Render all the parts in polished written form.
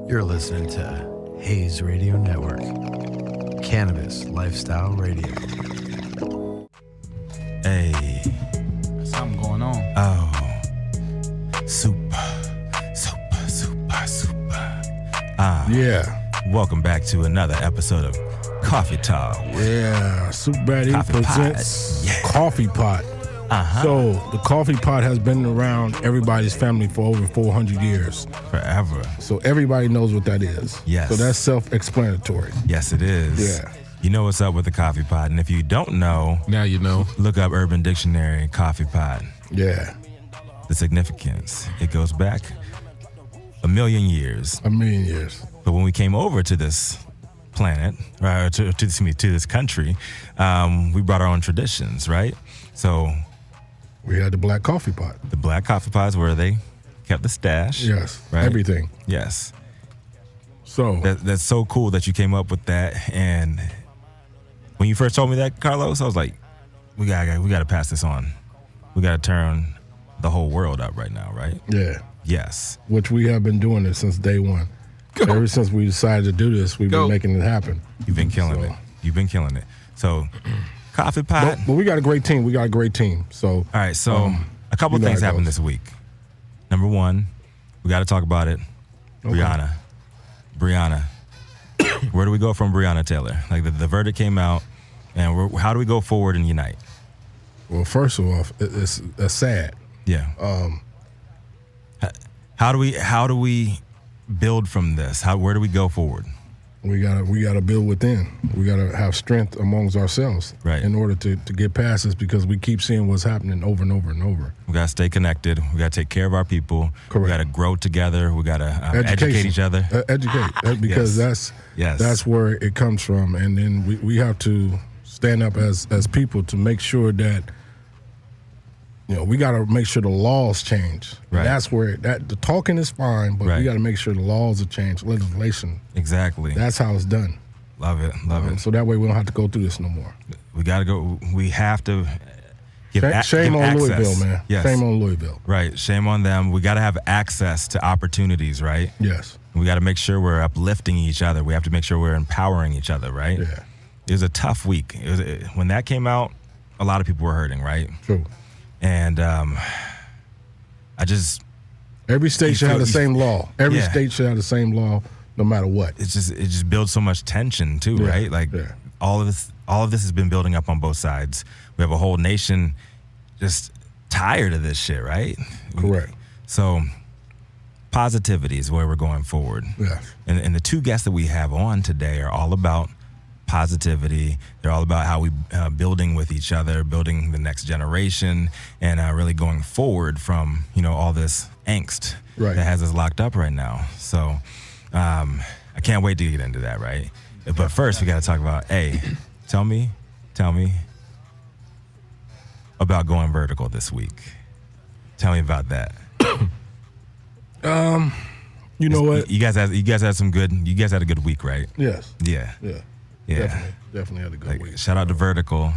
You're listening to Hayes Radio Network, Cannabis Lifestyle Radio. Hey. Something going on. Oh. Super. Yeah. Welcome back to another episode of Coffee Talk. Yeah. Superbad presents Coffee Pot. Uh-huh. So the coffee pot has been around everybody's family for over 400 years. Forever. So everybody knows what that is. Yes. So that's self-explanatory. Yes, it is. Yeah. You know what's up with the coffee pot. And if you don't know, Now you know. look up Urban Dictionary coffee pot. Yeah. The significance. It goes back a million years. A million years. But when we came over to this planet, or to this country, we brought our own traditions, right? So We had the black coffee pot. the black coffee pots where they kept the stash. Yes. Right? Everything. Yes. So That's so cool that you came up with that. And when you first told me that, Carlos, I was like, we gotta pass this on. We gotta turn the whole world up right now, right? yeah. Yes. Which we have been doing it since day one. Ever since we decided to do this, we've been making it happen. You've been killing it. You've been killing it. So, coffee pot. But we got a great team. So All right, so a couple you know things how it happened goes. this week. Number one, we got to talk about it. Okay. Breonna. Where do we go from Breonna Taylor? Like the verdict came out, and how do we go forward and unite? Well, first of all, it's sad. Yeah. How do we build from this? Where do we go forward? We gotta build within. We gotta have strength amongst ourselves, Right. in order to get past this, because we keep seeing what's happening over and over and over. We got to stay connected. We got to take care of our people. Correct. We got to grow together. We got to educate each other. Educate, because Yes. that's where it comes from, and then we have to stand up as people to make sure that, we got to make sure the laws change. Right. And that's where the talking is fine, but Right. we got to make sure the laws are changed, legislation. Exactly. That's how it's done. Love it. Love it. So that way we don't have to go through this no more. We got to go. We have to give Shame give on access. Louisville, man. Yes. Shame on Louisville. Right. Shame on them. We got to have access to opportunities, right? Yes. We got to make sure we're uplifting each other. We have to make sure we're empowering each other, right? Yeah. It was a tough week. When that came out, a lot of people were hurting, right? True. And Every state should have the same law. Every Yeah. state should have the same law, no matter what. it just builds so much tension too, Yeah, right? Like yeah. all of this has been building up on both sides. We have a whole nation just tired of this shit, right? Correct. So positivity is where we're going forward. Yes. And the two guests that we have on today are all about positivity. They're all about how we building with each other, building the next generation, and really going forward from all this angst Right. that has us locked up right now. So I can't wait to get into that, right? But first we got to talk about, tell me about going vertical this week. Tell me about that. You know what? You guys had a good week, right? Yes. Yeah. Yeah. Yeah. Definitely had a good week. Shout out to Vertical.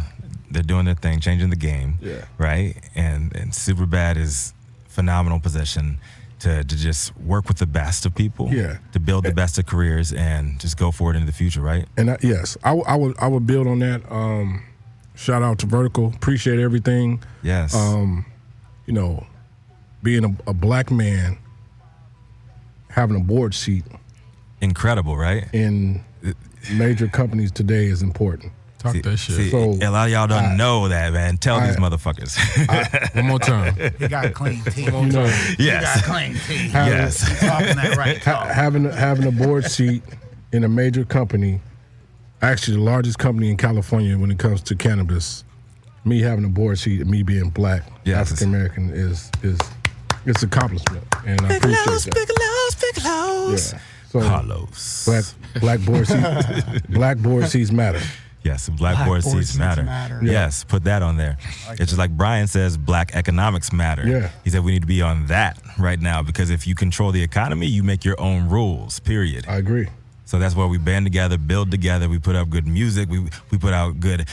They're doing their thing, changing the game. Yeah. Right? And Superbad is phenomenal position to just work with the best of people. Yeah. To build the best of careers and just go forward into the future, right? And yes, I would build on that. Shout out to Vertical. Appreciate everything. Yes. Being a black man, having a board seat Incredible, right? in major companies today is important. Talk that shit. See, So, a lot of y'all don't know that, man. Tell these motherfuckers. One more time. He got a clean teeth. You know, He got Yes. a clean teeth. Yes. He's talking that right talk. having a board seat in a major company, actually the largest company in California when it comes to cannabis, me having a board seat and me being black, Yes. African American is it's an accomplishment, and I appreciate that. Yeah. So Carlos. black board seats matter. Yes, black board seats matter. Yeah. Yes, put that on there. It's just like Brian says, black economics matter. Yeah. He said we need to be on that right now because if you control the economy, you make your own rules, period. I agree. So that's why we band together, build together. We put out good music. We put out good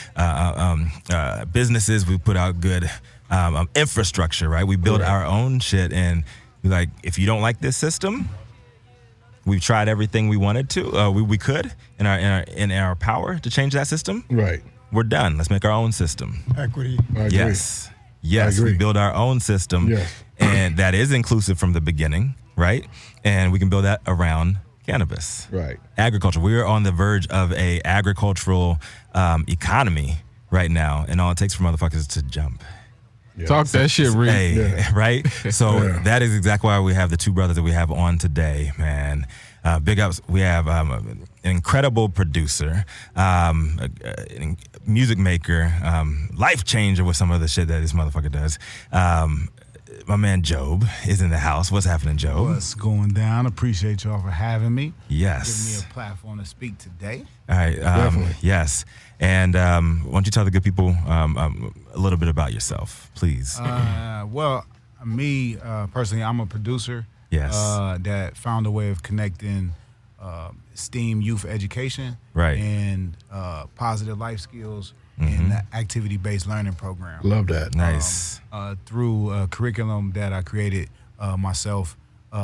businesses. We put out good infrastructure, right? We build our own shit. And like, if you don't like this system, We've tried everything we wanted to, we could in our power to change that system. Right. We're done. Let's make our own system. Equity. I agree. Yes. I Yes, agree. we build our own system, Yes. and that is inclusive from the beginning, right? And we can build that around cannabis. Right. Agriculture. We are on the verge of a agricultural economy right now, and all it takes for motherfuckers is to jump. Yeah. Talk that shit, Rick. Hey, Yeah. right? So Yeah. that is exactly why we have the two brothers that we have on today, man. Big ups. We have an incredible producer, music maker, life changer with some of the shit that this motherfucker does. My man Job is in the house. What's happening, Job? What's going down? Appreciate y'all for having me. Yes. Giving me a platform to speak today. All right. Definitely. Yes. And why don't you tell the good people a little bit about yourself, please? Well, me personally, I'm a producer. Yes. That found a way of connecting STEAM youth education, Right. and positive life skills in the activity-based learning program. Love that. Nice. Through a curriculum that I created myself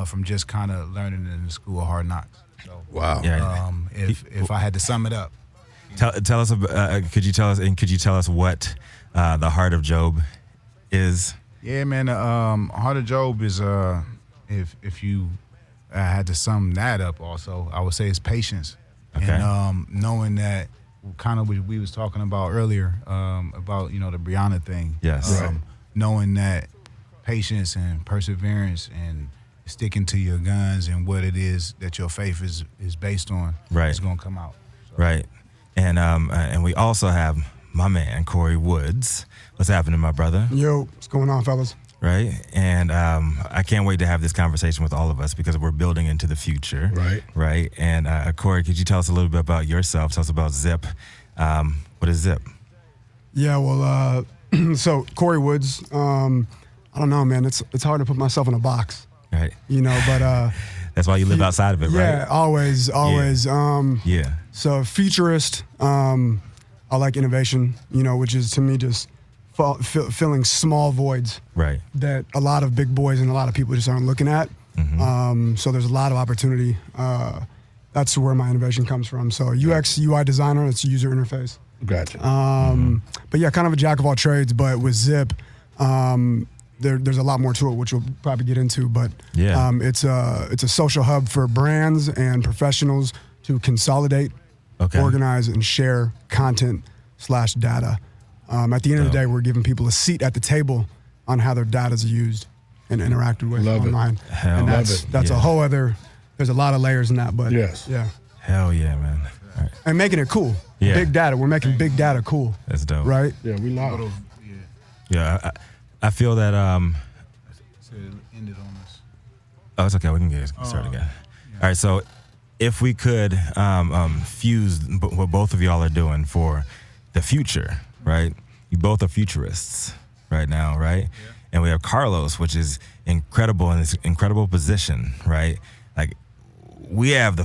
from just kind of learning in the School of Hard Knocks. So, Wow. Yeah. if I had to sum it up, Tell us. Could you tell us what the Heart of Job is? yeah, man, Heart of Job is if you had to sum that up, also I would say it's patience. Okay. And knowing that, kind of what we was talking about earlier, about the Brianna thing. Yes. Right. Knowing that patience and perseverance and sticking to your guns and what it is that your faith is based on, Right. is going to come out. So, Right. And we also have my man Corey Woods. What's happening, my brother? Yo, what's going on, fellas? Right. And I can't wait to have this conversation with all of us because we're building into the future. Right. Right. And Corey, could you tell us a little bit about yourself? Tell us about ZYPP. What is ZYPP? Yeah, well, so Corey Woods, I don't know, man. It's hard to put myself in a box, Right. but That's why you live outside of it, yeah, right? always. Yeah. So futurist, I like innovation, which is to me just filling small voids Right. that a lot of big boys and a lot of people just aren't looking at. So there's a lot of opportunity. That's where my innovation comes from. So UX, UI designer, it's user interface. Gotcha. But yeah, kind of a jack of all trades. But with ZYPP, there's a lot more to it, which we'll probably get into. But Yeah. it's a social hub for brands and professionals to consolidate, Okay. organize, and share content/data. At the end of the Dope. day, we're giving people a seat at the table on how their data is used and interacted with Love it. online. Hell, and love that's it. a Yeah. whole other. There's a lot of layers in that, but Yes. yeah, Hell yeah, man. All right. and making it cool. Yeah. Big data. We're making big data cool, That's dope. right? Yeah, we live. Yeah. I feel that. So it ended on this. Oh, it's okay. We can get started again. All right. So, if we could fuse what both of y'all are doing for the future, right? You both are futurists right now, right? Yeah. And we have Carlos, which is incredible in this incredible position, right? Like, we have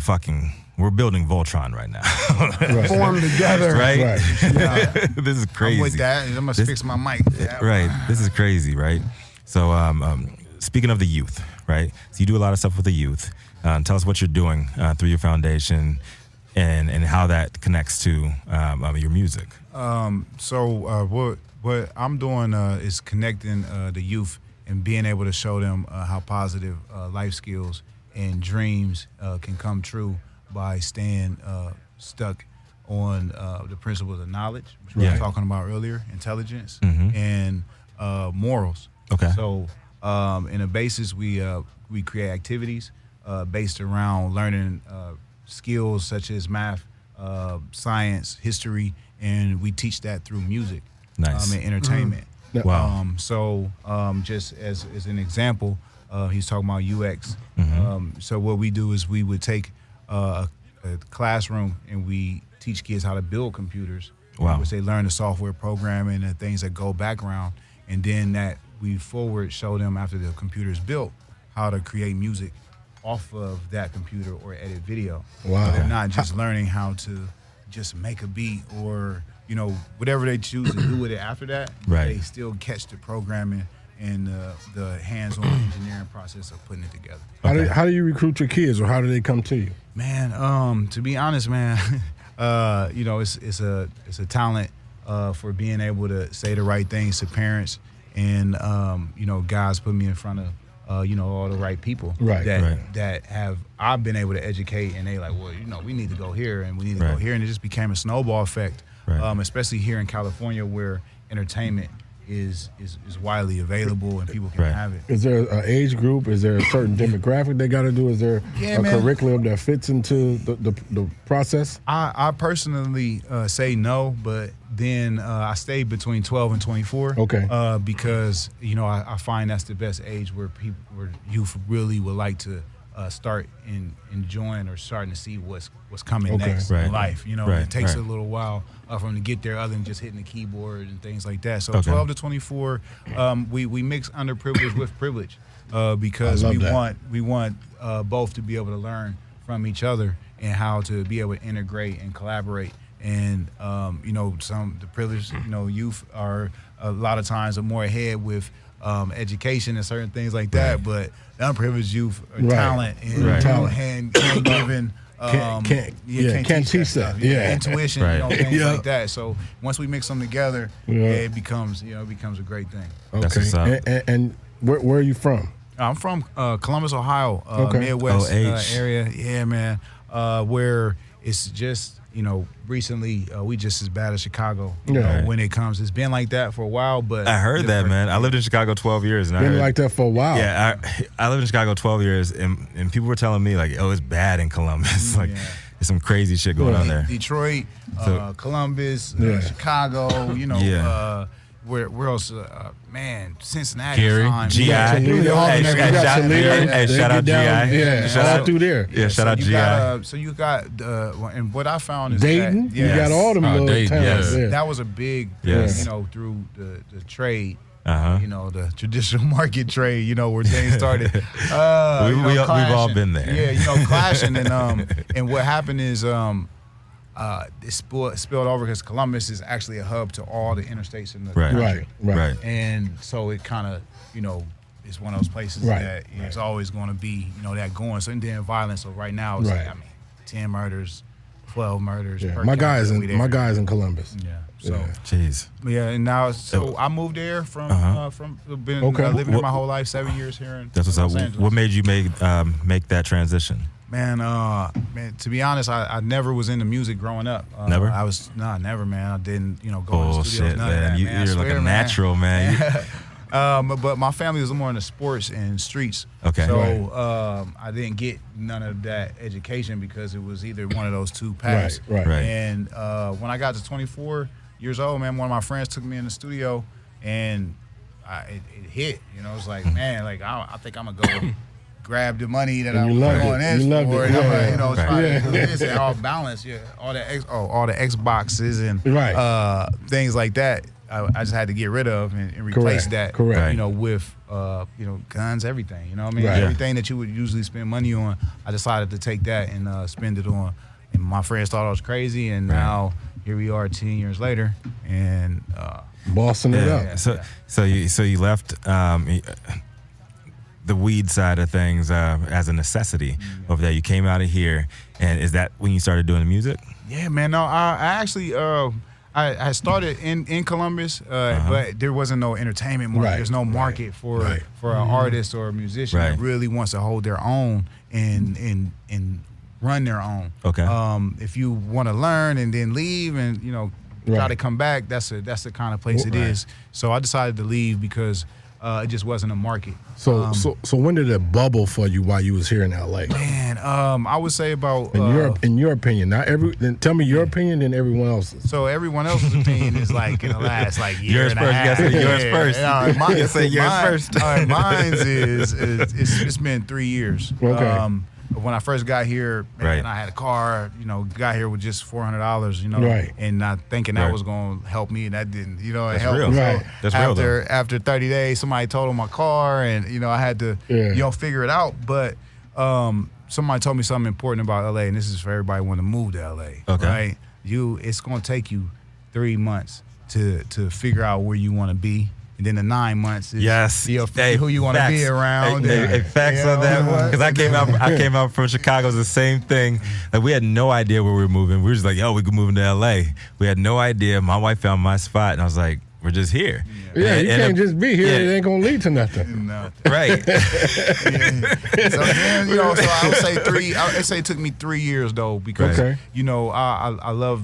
we're building Voltron right now. Right. Form together, Right? Right. This is crazy. I'm with that. I must fix my mic. Yeah. Right. This is crazy, right? So, speaking of the youth, right? So you do a lot of stuff with the youth. Tell us what you're doing through your foundation and how that connects to your music. So what I'm doing is connecting the youth and being able to show them how positive life skills and dreams can come true by staying stuck on the principles of knowledge, which we Yeah. were talking about earlier, intelligence, Mhm. and morals. Okay. So in a basis, we create activities based around learning skills such as math, science, history, and we teach that through music. Nice. And entertainment. Wow. Just as an example, he's talking about UX. Mm-hmm. So what we do is we would take a classroom and we teach kids how to build computers. Wow. Which they learn the software programming and things that go background, and then that we forward show them after the computer is built how to create music off of that computer or edit video. Wow. So they're not just learning how to just make a beat or whatever they choose to do with it after that. Right. They still catch the programming and the hands-on engineering process of putting it together. How do you recruit your kids, or how do they come to you? Man, to be honest, man, it's a talent for being able to say the right things to parents, and God's put me in front of all the right people that have I've been able to educate, and they like, well, we need to go here and we need to go here, and it just became a snowball effect, especially here in California where entertainment is widely available and people can have it. Is there an age group? Is there a certain demographic they got to do? Is there curriculum that fits into the process? I personally say no, but then I stayed between 12 and 24. Okay. Because I find that's the best age where youth really would like to start enjoying or starting to see what's coming next in life. It takes a little while for them to get there, other than just hitting the keyboard and things like that. So 12 to 24, we mix underprivileged with privilege because we want both to be able to learn from each other and how to be able to integrate and collaborate. And the privileged youth are a lot of times more ahead with education and certain things like that, but the unprivileged youth are talent and hand given. Can't teach that. Intuition, things like that. So once we mix them together, it becomes a great thing. Okay. And where are you from? I'm from Columbus, Ohio, Midwest area. Yeah, man. Where it's just recently we just as bad as Chicago. When it comes, it's been like that for a while. But I heard that, man. I lived in Chicago 12 years, and been like that for a while. Yeah, I lived in Chicago 12 years, and people were telling me like, oh, it's bad in Columbus. Like, there's some crazy shit going on there. Detroit, Columbus, Chicago. Where else? Cincinnati. Gary, GI. Shout out GI. Yeah, shout out through there. Yeah, shout out GI. So you got, and what I found is Dayton. You got all them little towns. Yeah. That was a big, through the trade. The traditional market trade, where things started. We've all been there. Yeah, clashing, and what happened is it spilled over because Columbus is actually a hub to all the interstates in the country. Right. And so it kind of, it's one of those places that it's always going to be, that going. So then violence. So right now, it's 10 murders, 12 murders. Yeah. My guys in Columbus. Yeah. So, jeez. Yeah, and now I moved there from living there my whole life, 7 years here in Los Angeles. What made you make that transition? Man, to be honest, I never was into music growing up. Never? Never, man. I didn't, go to the studios. None of that, man. You're like a natural, man. But my family was more into sports and streets. Okay. So I didn't get none of that education because it was either one of those two paths. Right. And when I got to 24 years old, man, one of my friends took me in the studio, and it hit. It was like, man, like I think I'm gonna go grab the money that I'm going in for, and I'm gonna, try to do this and all balance, all the Xboxes and things like that. I just had to get rid of and replace that. Correct. With guns, everything. You know what I mean? Everything that you would usually spend money on, I decided to take that and spend it on. And my friends thought I was crazy, and now here we are 10 years later, and bossing it up. So you left the weed side of things as a necessity over there. You came out of here, and is that when you started doing the music? Yeah, man. No, I actually I started in Columbus, but there wasn't no entertainment market. There's no market for an artist or a musician that really wants to hold their own and run their own. Okay. If you want to learn and then leave and try to come back, that's the kind of place it is. So I decided to leave because it just wasn't a market. So when did it bubble for you while you was here in LA? Man, I would say about in your opinion. Not then tell me your opinion, then everyone else's. So everyone else's opinion is like in the last year yours and first. a half. Yours first. Mine, say yours first. Mine's it's been 3 years. Okay. When I first got here, man, I had a car, got here with just $400, and not thinking that was going to help me, and that didn't, it That's helped. real. So That's real, though. After 30 days, somebody totaled my car, and, I had to, figure it out. But somebody told me something important about LA, and this is for everybody wanting to move to LA, right? It's going to take you 3 months to figure out where you want to be and then the 9 months is Yes. who you want to be around. Hey, facts on that. Because I came out from Chicago. It was the same thing. Like, we had no idea where we were moving. We were just like, we could move into LA. We had no idea. My wife found my spot, and I was like, we're just here. Yeah, you can't just be here. It ain't gonna lead to nothing. No. Right. So then, so I would say I say it took me 3 years though, because I love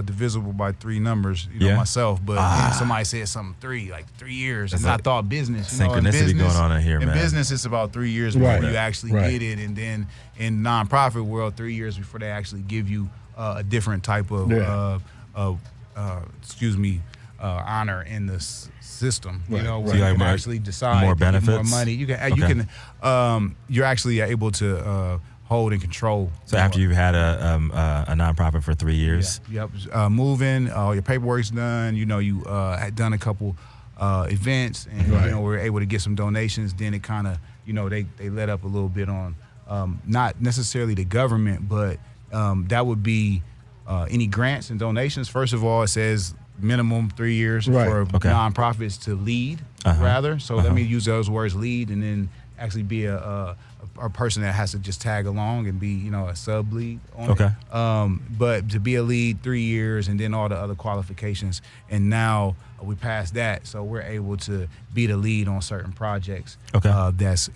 divisible by 3 numbers, myself. But then somebody said something 3 years, and I thought business. Synchronicity going on in here, man. In business, it's about 3 years before you actually get it, and then in nonprofit world, 3 years before they actually give you a different type of honor in the system. Where you can actually decide more benefits, more money. You're actually able to hold and control. So after you've had a nonprofit for 3 years, moving, all your paperwork's done. You had done a couple events, and we were able to get some donations. Then it kind of they let up a little bit on not necessarily the government, but that would be any grants and donations. First of all, it says minimum 3 years for nonprofits to lead, rather. So let me use those words, lead, and then actually be a person that has to just tag along and be, a sub lead on it. But to be a lead 3 years, and then all the other qualifications. And now we passed that, so we're able to be the lead on certain projects that's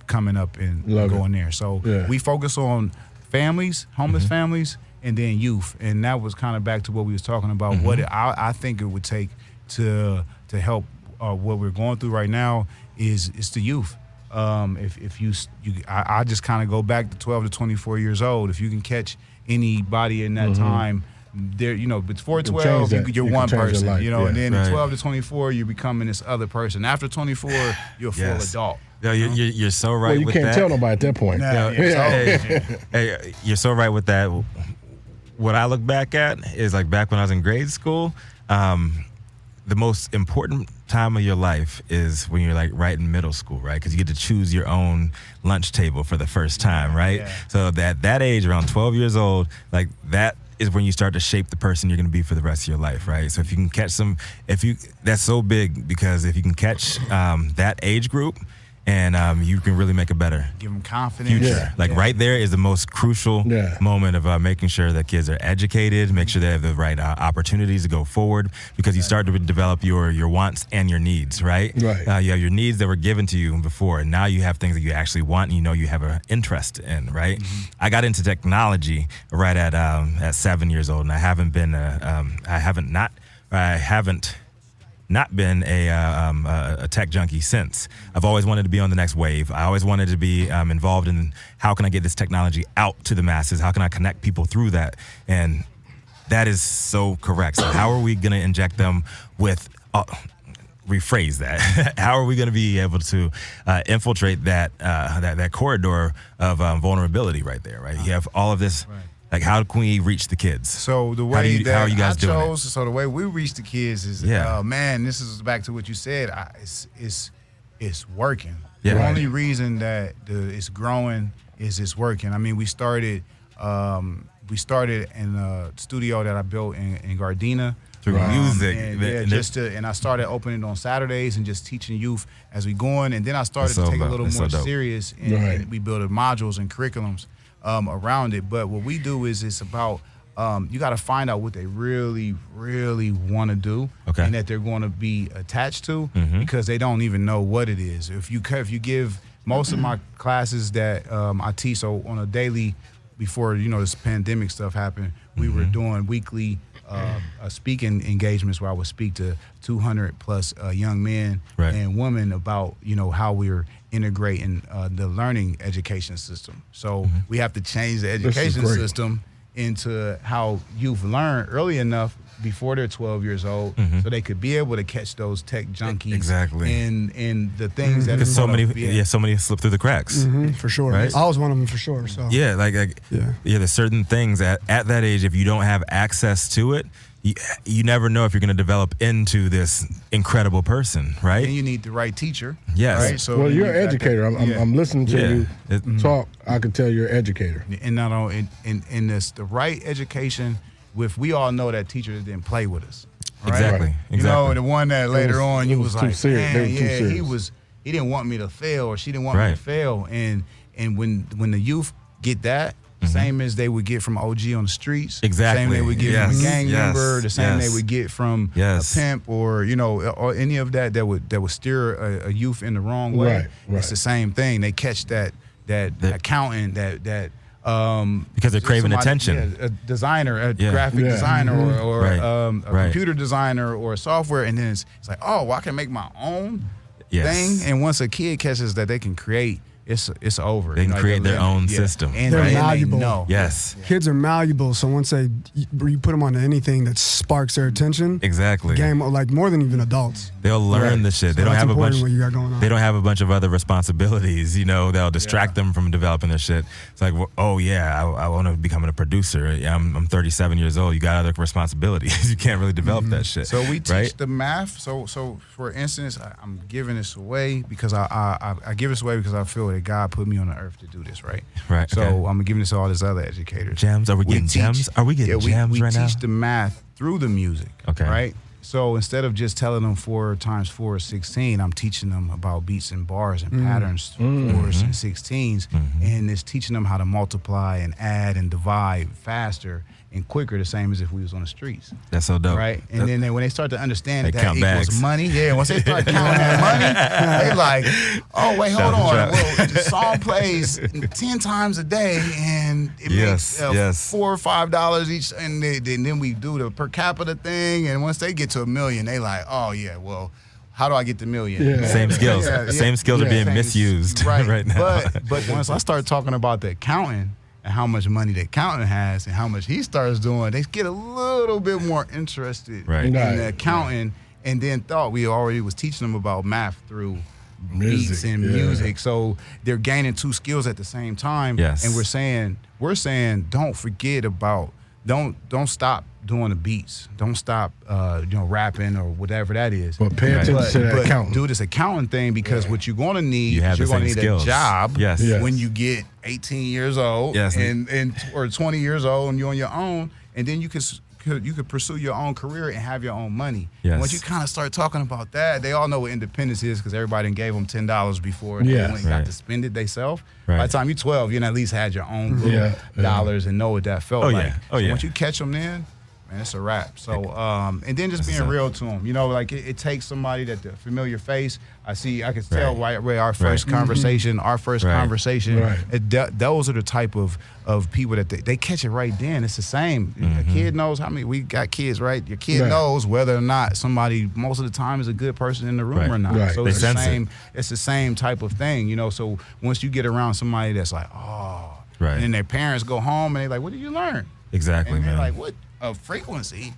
coming up and going there. So we focus on families, homeless families, and then youth, and that was kind of back to what we was talking about. What I think it would take to help what we're going through right now is the youth. I just kind of go back to 12 to 24 years old. If you can catch anybody in that time, there, before 12, you're one person, life, and then 12 to 24, you're becoming this other person. After 24, you're a full adult. No, you're so right. Well, you can't tell nobody at that point. Hey, you're so right with that. What I look back at is like back when I was in grade school, the most important time of your life is when you're like right in middle school, right? Because you get to choose your own lunch table for the first time, right? Yeah. So that age, around 12 years old, like that is when you start to shape the person you're going to be for the rest of your life, right? So if you can catch that's so big, because if you can catch that age group, and you can really make a better give them confidence. Future. Right there is the most crucial moment of making sure that kids are educated, make sure they have the right opportunities to go forward, because you start to develop your wants and your needs, right? Right. You have your needs that were given to you before, and now you have things that you actually want and you have an interest in, right? I got into technology right at 7 years old, and I haven't not been a tech junkie since. I've always wanted to be on the next wave. I always wanted to be involved in how can I get this technology out to the masses? How can I connect people through that? And that is so correct. So how are we going to inject them with, rephrase that, how are we going to be able to infiltrate that corridor of vulnerability right there, right? You have all of this. Right. Like, how can we reach the kids? So the way how are you guys doing it? So the way we reach the kids is, man, this is back to what you said. It's working. Yeah. The only reason that it's growing is it's working. I mean, we started in a studio that I built in Gardena. Through music. And I started opening on Saturdays and just teaching youth as we going. And then I started to take a little more serious, and we built modules and curriculums around it. But what we do is it's about you got to find out what they really, really want to do, and that they're going to be attached to, because they don't even know what it is. If you give most of my classes that I teach, so on a daily, before this pandemic stuff happened, we were doing weekly speaking engagements where I would speak to 200 plus young men and women about how we're integrating the learning education system. So we have to change the education system into how youth learn early enough before they're 12 years old, so they could be able to catch those tech junkies in the things that because so many slip through the cracks. For sure. Right? I was one of them for sure. So there's certain things at that age, if you don't have access to it, you never know if you're going to develop into this incredible person, right? And you need the right teacher. Yes. Right? So you're an educator. I'm listening to you talk. I can tell you're an educator. And not only in this, the right education. We all know that teachers didn't play with us. right? Exactly. You know, the one that later on you was was too like, serious. They man, were too yeah, serious. he didn't want me to fail, or she didn't want me to fail. And when the youth get that, same as they would get from OG on the streets, Exactly. same they would get from a gang member, the same they would get from a pimp, or or any of that would steer a youth in the wrong way. Right. It's the same thing. They catch that accountant, that because they're craving attention. a designer, a graphic designer, or a computer designer, or a software, and then it's like, oh, well, I can make my own thing. And once a kid catches that they can create, it's over. They can create their own system. And they're malleable. Yes. Kids are malleable, so once you put them onto anything that sparks their attention, exactly. Game, like more than even adults. They'll learn the shit. They don't have a bunch. What you got going on. They don't have a bunch of other responsibilities. They'll distract them from developing their shit. It's like, oh yeah, I want to become a producer. I'm 37 years old. You got other responsibilities. You can't really develop that shit. So we teach the math. So for instance, I'm giving this away because I give this away because I feel that God put me on the earth to do this, right? Right. So I'm giving this to all these other educators. Gems? Are we getting gems? Are we getting gems right now? We teach the math through the music. Okay. Right? So instead of just telling them 4 times 4 is 16, I'm teaching them about beats and bars and patterns, 4s and 16s, and it's teaching them how to multiply and add and divide faster and quicker, the same as if we was on the streets. That's so dope. Right? And then when they start to understand that equals bags. money, once they start counting that money, they like, oh, wait, hold on. Well, the song plays 10 times a day, and it makes $4 or $5 each, and then we do the per capita thing, and once they get to $1 million, they like, oh, yeah, well, how do I get the $1 million? Yeah. Same skills. Same skills are being misused right now. But once I start talking about the accounting, and how much money the accountant has and how much he starts doing, they get a little bit more interested in the accounting, and then thought we already was teaching them about math through beats and music. So they're gaining 2 skills at the same time. Yes. And we're saying don't forget about, don't stop doing the beats. Don't stop rapping or whatever that is. But pay attention to that accounting. Do this accounting thing, because what you're going to need you're going to need skills. a job Yes. when you get 18 years old or 20 years old and you're on your own, and then you could pursue your own career and have your own money. Yes. And once you kind of start talking about that, they all know what independence is, because everybody gave them $10 before and they only got to spend it themselves. By the time you're 12, you at least had your own little dollars and know what that felt like. So once you catch them then, man, it's a wrap. So, and then just being real to them, like it takes somebody that the familiar face. I can tell right away our first conversation, those are the type of people that they catch it right then. It's the same. A kid knows we got kids, right? Your kid knows whether or not somebody most of the time is a good person in the room or not. Right. So it's the same. It's the same type of thing, So once you get around somebody that's like, oh, and then their parents go home and they're like, what did you learn? Exactly, and man. They're like, what? Frequency.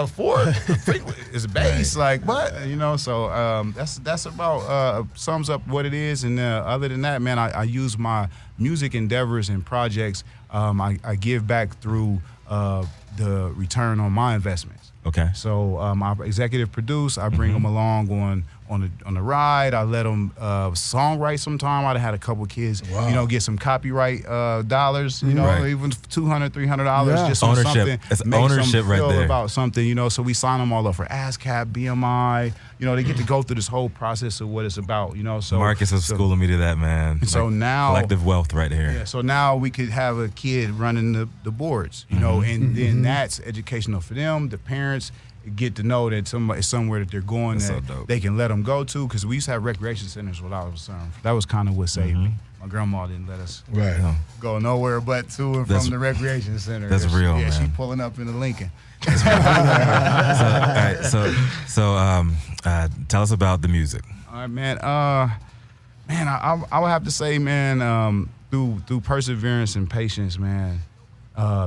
Fourth frequency is bass. Like what? So that's about sums up what it is. And other than that, man, I use my music endeavors and projects. I give back through the return on my investments. Okay. So I executive produce. I bring them along on the ride. I let them songwrite sometime. I'd had a couple kids, get some copyright dollars, even $200, $300 just on ownership. something. It's make ownership right there. About something, so we sign them all up for ASCAP, BMI. They get to go through this whole process of what it's about, So Marcus was schooling me to that, man. And so now collective wealth right here. Yeah, so now we could have a kid running the boards, and then that's educational for them. The parents get to know that somewhere that they're going that they can let them go to, because we used to have recreation centers when I was that was kind of what saved me. My grandma didn't let us go nowhere but to and from the recreation center. That's real, man. She's pulling up in the Lincoln. So tell us about the music. All right, man. I would have to say, man, through perseverance and patience, man,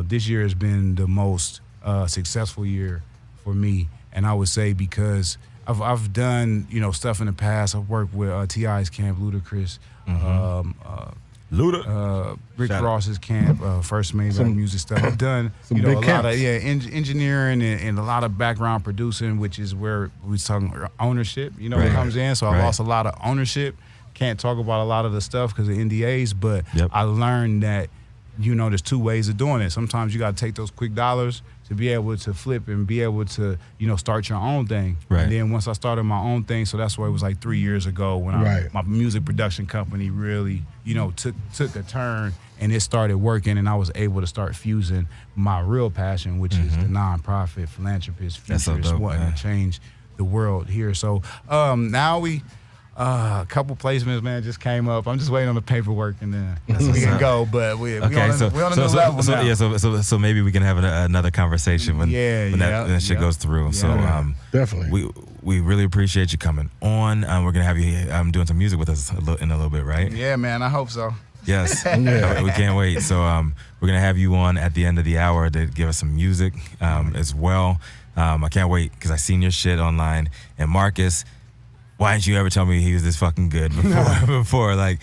this year has been the most successful year for me, and I would say because I've done stuff in the past. I've worked with T.I.'s camp, Ludacris, Rick Ross's camp, First Maybach music stuff. I've done a lot of engineering and a lot of background producing, which is where we're talking ownership. What comes in. So I lost a lot of ownership. Can't talk about a lot of the stuff because of NDAs, but I learned that there's two ways of doing it. Sometimes you got to take those quick dollars to be able to flip and be able to, start your own thing. Right. And then once I started my own thing, so that's why it was like 3 years ago when my music production company really, took a turn and it started working, and I was able to start fusing my real passion, which is the nonprofit, philanthropist, futurist, wanting to change the world here. So now a couple placements, man, just came up. I'm just waiting on the paperwork, and then we can go. But we on a new level now. Yeah, so maybe we can have another conversation when that shit goes through. Yeah. So definitely, we really appreciate you coming on. We're gonna have you doing some music with us in a little bit, right? Yeah, man, I hope so. Yes, we can't wait. So we're gonna have you on at the end of the hour to give us some music as well. I can't wait because I seen your shit online. And Marcus, why didn't you ever tell me he was this fucking good before? Like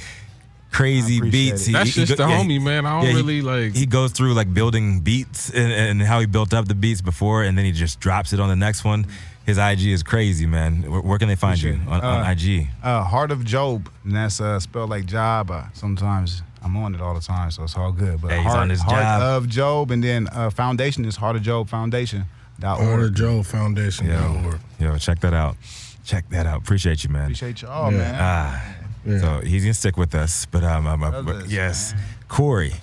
crazy beats. That's just the homie, man. I don't really like. He goes through like building beats and how he built up the beats before, and then he just drops it on the next one. His IG is crazy, man. Where can they find you on IG? Heart of Job, and that's spelled like job. Sometimes I'm on it all the time, so it's all good. But he's on his Heart job. of Job, and then foundation is Heart of Job Foundation. Heart of Job Foundation.org. Yo, check that out. Check that out. Appreciate you, man. Appreciate you all, man. So he's gonna stick with us, but yes, man. Corey,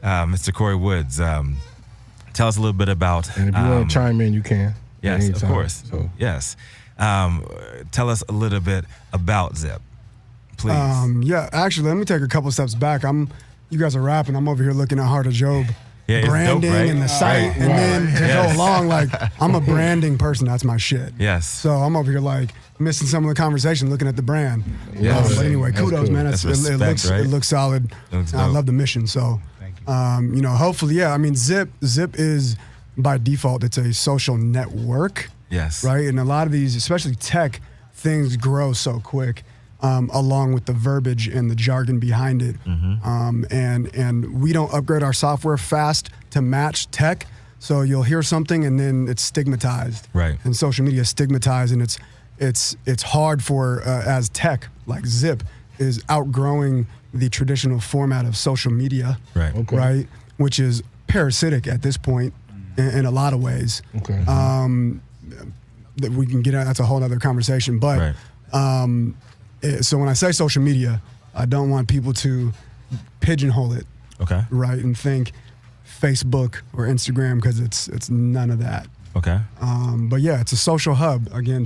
Mr. Corey Woods, tell us a little bit about. And if you want to chime in, you can. Yes, anytime. Of course. So. Yes, tell us a little bit about Zip, please. Actually, let me take a couple steps back. You guys are rapping. I'm over here looking at Heart of Job. Yeah, branding dope, right? and the site, and then to go along, like I'm a branding person. That's my shit. Yes. So I'm over here like missing some of the conversation, looking at the brand. Yes. But anyway, kudos, cool. man. It looks solid. I love the mission. So, thank you. Hopefully, I mean, Zip is by default, it's a social network. Yes. Right, and a lot of these, especially tech, things grow so quick. Along with the verbiage and the jargon behind it. And we don't upgrade our software fast to match tech. So you'll hear something and then it's stigmatized. Right. And social media is stigmatized, and it's hard for, as tech, like Zip, is outgrowing the traditional format of social media. Right. Okay. Right? Which is parasitic at this point in a lot of ways. Okay. That we can get at, that's a whole other conversation. But so when I say social media, I don't want people to pigeonhole it, Okay. right, and think Facebook or Instagram, because it's none of that. Okay. But yeah, it's a social hub again.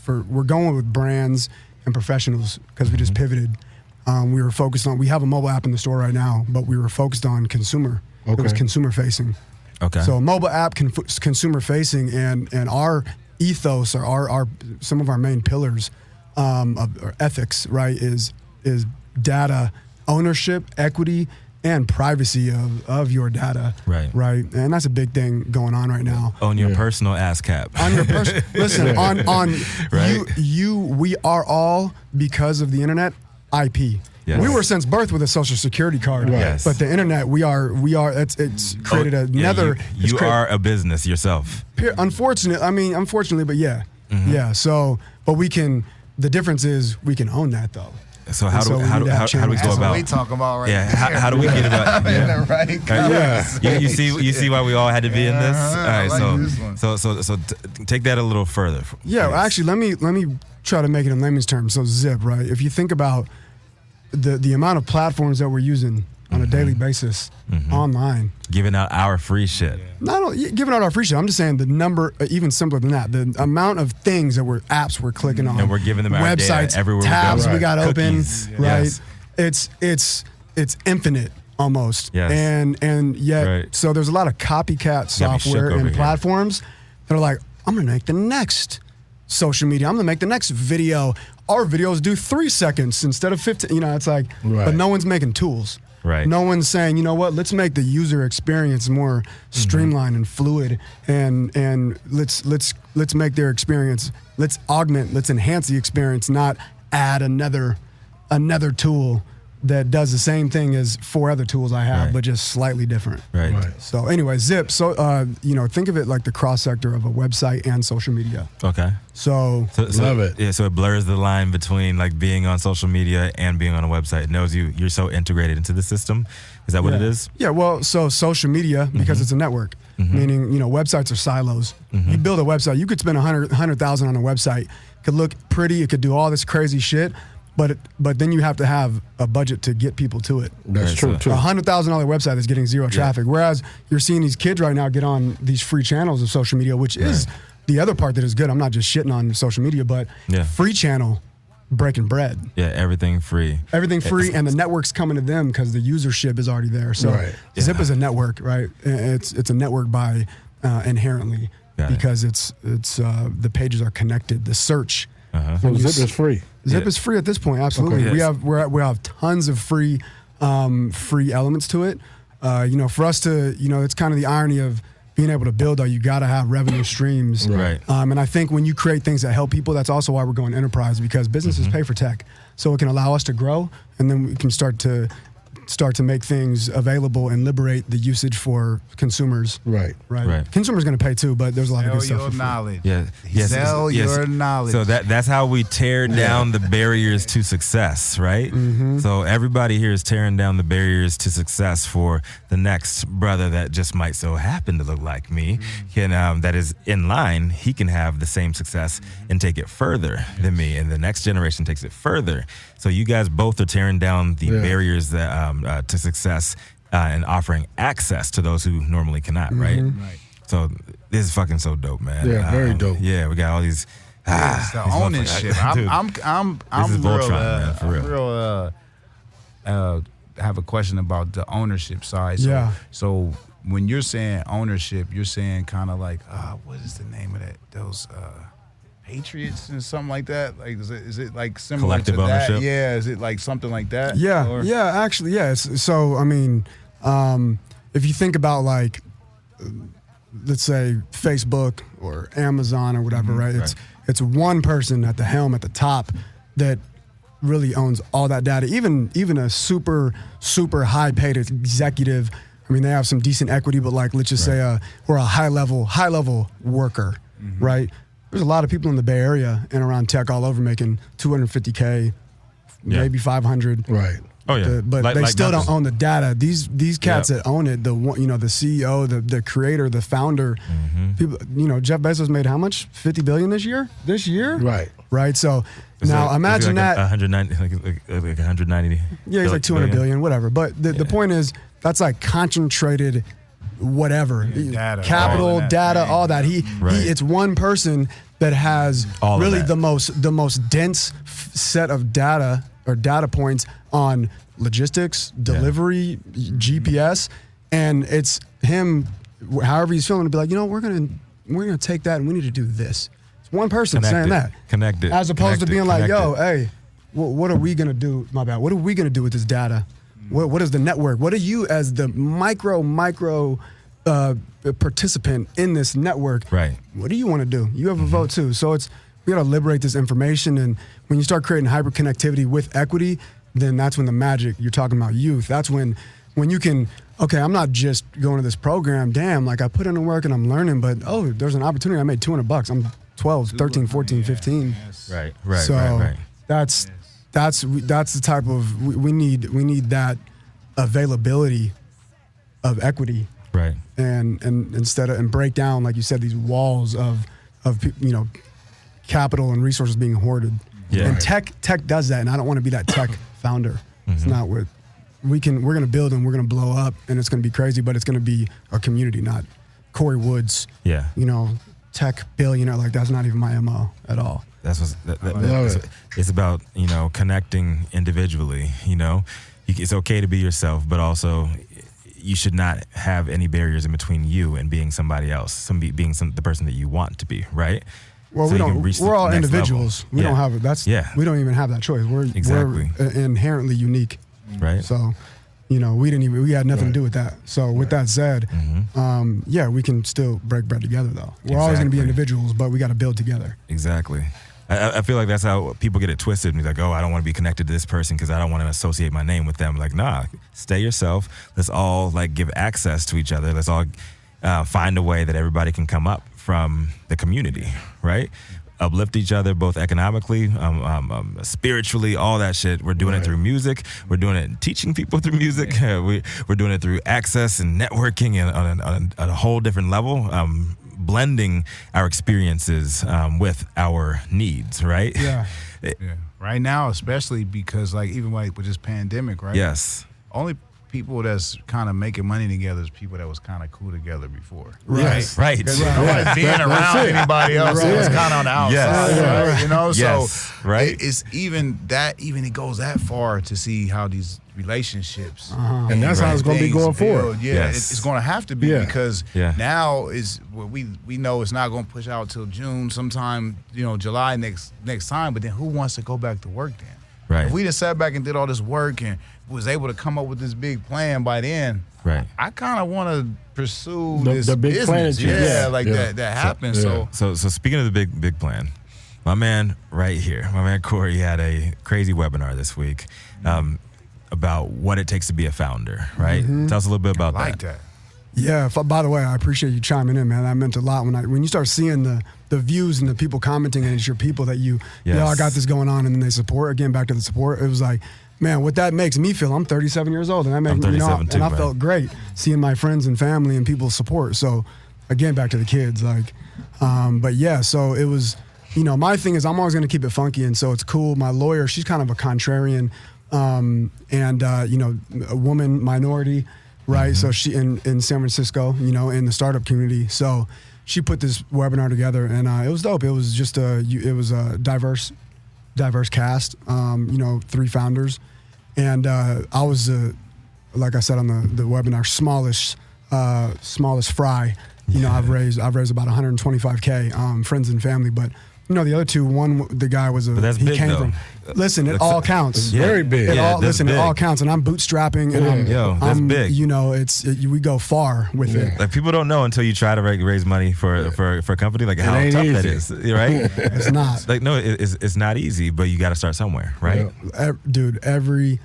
We're going with brands and professionals because we just pivoted. We were focused on. We have a mobile app in the store right now, but we were focused on consumer. It was Okay. consumer facing. Okay. So a mobile app consumer facing, and our ethos or our some of our main pillars of our ethics, right, is data ownership, equity, and privacy of your data. Right. Right. And that's a big thing going on right now. On your personal ass cap. On your person, listen, on Right. we are all, because of the internet, IP. Yes. We were since birth with a social security card, Yes. but the internet, we are. It's created another. You are a business yourself. Unfortunately, but yeah, yeah. So, but we can. The difference is we can own that though. So how do we go That's about? what we talk about right Yeah. now. How do we get about? Yeah. Right? Yeah. You see why we all had to be in this. All right. I like this one. So take that a little further. Yeah, please. actually, let me try to make it in layman's terms. So Zip, right? If you think about the amount of platforms that we're using on a daily basis online, Giving out our free shit. not only giving out our free shit, I'm just saying the number, even simpler than that, the amount of things that apps we're clicking on, And we're giving them our websites, data everywhere we go. tabs we Right. got Cookies. open, right? Yes. It's infinite almost, Yes. and yet, Right. so there's a lot of copycat Got me shook software over and here. platforms that are like, I'm gonna make the next social media, I'm gonna make the next video. Our videos do 3 seconds instead of 15. You know, it's like, Right. but no one's making tools. Right. No one's saying, you know what, let's make the user experience more streamlined and fluid, and let's make their experience, let's enhance the experience, not add another tool that does the same thing as 4 other tools I have, Right. but just slightly different. Right. So anyway, Zip. So think of it like the cross sector of a website and social media. Okay. So Love it. Yeah, so it blurs the line between like being on social media and being on a website. It knows you're so integrated into the system. Is that what it is? Yeah, well, so social media, because it's a network, meaning, websites are silos. You build a website, you could spend $100,000 on a website. It could look pretty, it could do all this crazy shit, but then you have to have a budget to get people to it. That's true, too. A $100,000 website is getting zero traffic, whereas you're seeing these kids right now get on these free channels of social media, which is the other part that is good. I'm not just shitting on social media, but free channel, breaking bread. Yeah, everything free. Everything free, and the network's coming to them because the usership is already there. So Zip is a network, right? It's a network by inherently because it's the pages are connected. The search. So Zip is free. Zip is free at this point. Absolutely, Okay. we have tons of free elements to it. For us to, it's kind of the irony of being able to build, though, you got to have revenue streams. Right. And I think when you create things that help people, that's also why we're going enterprise, because businesses pay for tech. So it can allow us to grow, and then we can start to make things available and liberate the usage for consumers. Right. Consumers going to pay too, but there's a lot of good Sell stuff. your for free. knowledge. Yeah. Yes. Sell your knowledge. So that's how we tear down the barriers to success, right? So everybody here is tearing down the barriers to success for the next brother that just might so happen to look like me, that is in line. He can have the same success and take it further than me, and the next generation takes it further. So you guys both are tearing down the barriers that to success and offering access to those who normally cannot, right? Right. So this is fucking so dope, man. Yeah, very dope. Yeah, we got all these. It's the these ownership. motherfuckers. I'm This is real. Voltron, man, for real. Have a question about the ownership side. So when you're saying ownership, you're saying kind of like, what is the name of that? Those Patriots and something like that. Like, is it like similar Collective to that? ownership? Yeah. Is it like something like that? Yeah, Or- actually, yes. So, I mean, if you think about like, let's say Facebook or Amazon or whatever, right? It's one person at the helm at the top that really owns all that data. Even a super high paid executive. I mean, they have some decent equity, but like, let's just say we're a high level worker, right? There's a lot of people in the Bay Area and around tech all over making $250K, maybe 500. Right. Oh yeah, But they still don't own the data. These cats that own it, the CEO, the creator, the founder, people. Jeff Bezos made how much? $50 billion this year. Right. So now imagine that 190, like 190. Yeah, he's like 200 billion, whatever. But the point is, that's like concentrated whatever. Data, Capital, data, all that. It's one person that has All of really that. the most dense set of data or data points on logistics, delivery, GPS, and it's him, however he's feeling, to be like, we're gonna take that and we need to do this. It's one person saying that. Connected. As opposed to being like, yo, connected. hey, what are we going to do? My bad. What are we going to do with this data? What is the network? What are you, as the micro participant in this network? Right. What do you want to do? You have a vote too. So we got to liberate this information. And when you start creating hyper connectivity with equity, then that's when the magic, you're talking about youth. That's when you can, okay, I'm not just going to this program. Damn, like I put in the work and I'm learning, but there's an opportunity. I made $200. I'm 12, 13, 14, 15. Right. So that's the type of we need that availability of equity, right? And instead of break down, like you said, these walls of capital and resources being hoarded. Yeah. And tech does that, and I don't want to be that tech founder. It's not what we're going to build, and we're going to blow up, and it's going to be crazy, but it's going to be a community, not Corey Woods. Yeah. Tech billionaire. Like, that's not even my MO at all. That's it's about, connecting individually. It's okay to be yourself, but also you should not have any barriers in between you and being somebody else, being the person that you want to be, right? Well, So we're all individuals. We don't have we don't even have that choice. We're inherently unique. Right. So, we had nothing to do with that. So with that said, we can still break bread together though. We're always going to be individuals, but we got to build together. Exactly. I feel like that's how people get it twisted. And be like, oh, I don't want to be connected to this person because I don't want to associate my name with them. Like, nah, stay yourself. Let's all like give access to each other. Let's all find a way that everybody can come up from the community, right? Uplift each other both economically, spiritually, all that shit. We're doing it through music. We're doing it teaching people through music. We're doing it through access and networking and on a whole different level. Blending our experiences with our needs, right? Yeah. Yeah. Right now, especially because like even like with this pandemic, right? Yes. Only people that's kind of making money together is people that was kind of cool together before. Right. Right. Nobody's being around anybody else. It was kind of on the outside, Yes. right? You know? Yes. So right. it's even it goes that far to see how these relationships And that's how it's going to be going forward. Yeah, Yes. it's going to have to be because Yeah. now is well, we know it's not going to push out till June, sometime July next time. But then who wants to go back to work then? Right. If we just sat back and did all this work and was able to come up with this big plan by then, Right. I kind of want to pursue The this big business. plan that you- that happens. Yeah. So So speaking of the big plan, my man right here, my man Corey had a crazy webinar this week about what it takes to be a founder, right? Tell us a little bit about like that. Yeah. By the way, I appreciate you chiming in, man. That meant a lot when you start seeing the views and the people commenting, and it's your people that I got this going on, and then they support. Again, back to the support. It was like, man, what that makes me feel. I'm 37 years old, and I'm 37 too, and I man. felt great seeing my friends and family and people support. So, again, back to the kids, like, but yeah. So it was, my thing is I'm always going to keep it funky, and so it's cool. My lawyer, she's kind of a contrarian, and a woman minority. Right, so she in San Francisco, in the startup community. So she put this webinar together, and it was dope. It was just a diverse cast. 3 founders, and I was like I said on the webinar, smallest fry. I've raised about 125K, friends and family, but. The other 2, the guy was But that's big, though. Listen, it all counts. Yeah. Very big. It all that's big. counts, and I'm bootstrapping, and That's big. we go far with it. Like people don't know until you try to raise money for a company, like how ain't tough easy. that is, right? It's not, Like no, it's not easy, but you got to start somewhere, right? dude. Every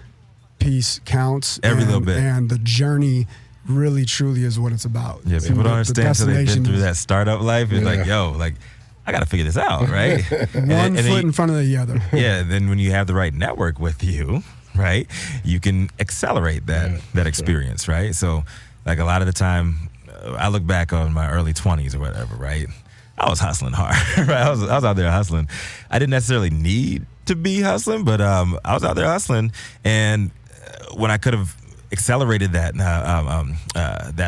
piece counts. Every little bit. and the journey really, truly is what it's about. Yeah, people don't understand until they've been destination through is that startup life. It's like, yo, like I got to figure this out, right? one foot in front of the other. Yeah, then when you have the right network with you, right, you can accelerate that experience, right? So, like a lot of the time, I look back on my early 20s or whatever, right? I was hustling hard, right? I was out there hustling. I didn't necessarily need to be hustling, but I was out there hustling, and when I could have accelerated that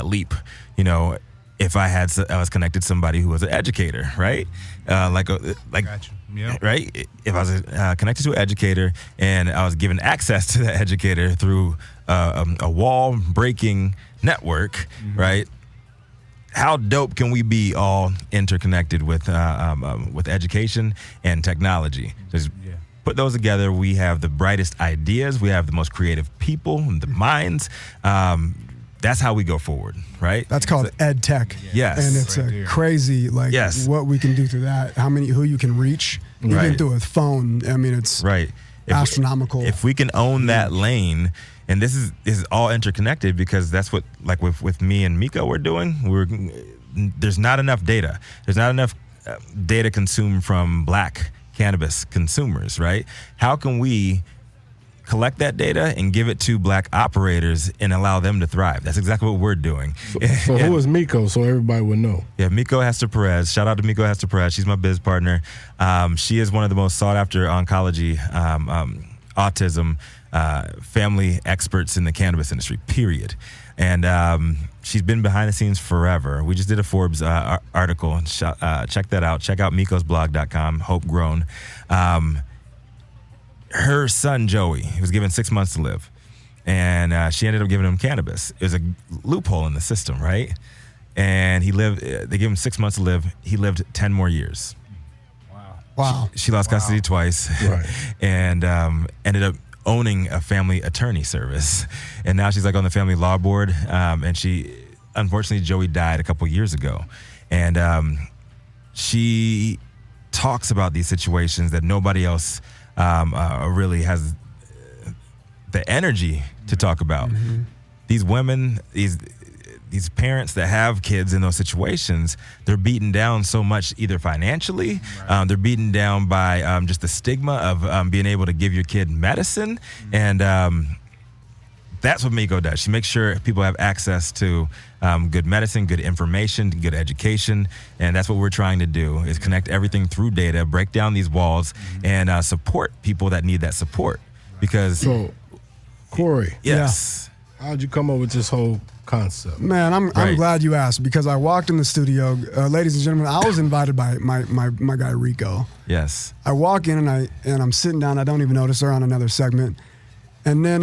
leap, if I was connected to somebody who was an educator, right? Got you. Yeah. Right? If I was connected to an educator and I was given access to that educator through a wall-breaking network, right? How dope can we be all interconnected with education and technology? Just put those together, we have the brightest ideas, we have the most creative people, the minds. That's how we go forward, right? That's called ed tech. Yes. And it's crazy, what we can do through that, who you can reach, even Right. through a phone. I mean, it's Right. astronomical. If we can own that lane, and this is all interconnected because that's what, like with me and Miko, we're doing. There's not enough data. There's not enough data consumed from Black cannabis consumers, right? How can we collect that data and give it to Black operators and allow them to thrive? That's exactly what we're doing. So who is Miko, so everybody would know? Yeah, Miko Hester Perez. Shout out to Miko Hester Perez. She's my biz partner. She is one of the most sought after oncology, autism, family experts in the cannabis industry, period. And she's been behind the scenes forever. We just did a Forbes article. Check that out. Check out mikosblog.com, hopegrown. Her son, Joey, was given 6 months to live. And she ended up giving him cannabis. It was a loophole in the system, right? And they gave him 6 months to live. He lived 10 more years. wow. She lost custody twice. Right. And ended up owning a family attorney service. And now she's like on the family law board. And unfortunately, Joey died a couple years ago. And she talks about these situations that nobody else really has the energy to talk about. These women, these parents that have kids in those situations, they're beaten down so much, either financially, they're beaten down by just the stigma of being able to give your kid medicine. And that's what Miko does. She makes sure people have access to good medicine, good information, good education. And that's what we're trying to do, is connect everything through data, break down these walls, and support people that need that support. Because... So, Corey. Yes. How'd you come up with this whole concept? Man, I'm glad you asked, because I walked in the studio, ladies and gentlemen. I was invited by my guy Rico. Yes. I walk in and I'm sitting down. I don't even notice they're on another segment, and then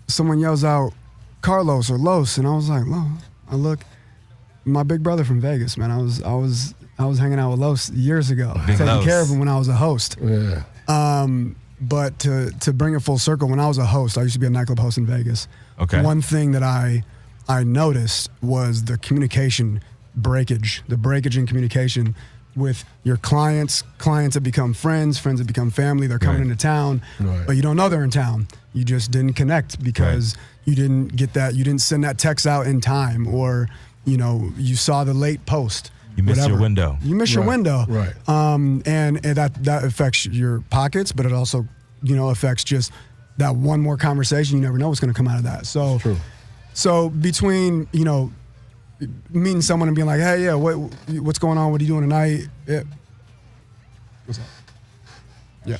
someone yells out, "Carlos" or "Los," and I was like, "Lo." I look, my big brother from Vegas, man. I was hanging out with Los years ago, taking care of him when I was a host. Yeah. But to bring it full circle, when I was a host, I used to be a nightclub host in Vegas. Okay. One thing that I noticed was the communication breakage, the breakage in communication with your clients that become friends that become family. They're coming into town, but you don't know they're in town. You just didn't connect because you didn't get that. You didn't send that text out in time, or you saw the late post. You missed your window. You miss your window. Right. And that affects your pockets, but it also, affects just that one more conversation. You never know what's going to come out of that. So, True. So between, meeting someone and being like, "Hey, yeah, what's going on? What are you doing tonight?" Yeah. What's up?